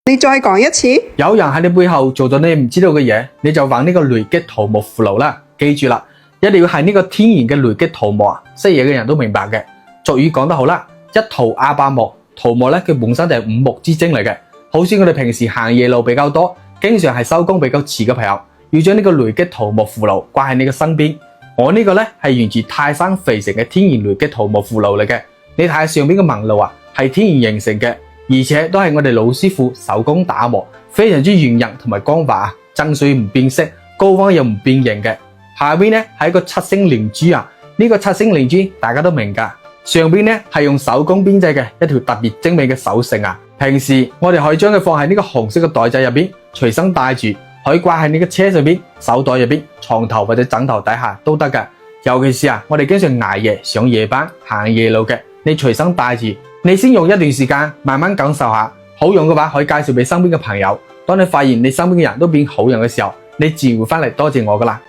你再講一次。有人喺你背後做咗你唔知道嘅嘢，你就玩呢個雷擊桃木符籙啦。記住啦，一定要係呢個天然嘅雷擊桃木啊！識嘢嘅人都明白嘅。俗語講得好啦，一桃壓百木。桃木咧，佢本身就係五木之精嚟嘅。好似我哋平時行夜路比較多，經常係收工比較遲嘅朋友，要將呢個雷擊桃木符籙掛喺你嘅身邊。我呢個咧係源自泰山肥城嘅天然雷擊桃木符籙嚟嘅。你睇下上邊嘅紋路啊，係天然形成嘅，而且都係我哋老師傅手工打磨，非常之圓潤同埋光滑啊，震水唔變色，高溫又唔變形嘅。下邊咧係一個七星連珠啊，呢個七星連珠大家都明㗎。上邊咧係用手工編製嘅一條特別精美嘅手繩啊。平時我哋可以將佢放喺呢個紅色嘅袋仔入邊，隨身帶住，可以掛喺呢個車上邊、手袋入邊、床頭或者枕頭底下都得㗎。尤其是我哋經常捱夜上夜班、行夜路嘅，你隨身帶住，你先用一段時間慢慢感受下，好用嘅話可以介紹俾身邊嘅朋友。當你發現你身邊嘅人都變好人嘅時候，你自然會翻嚟多謝我㗎啦。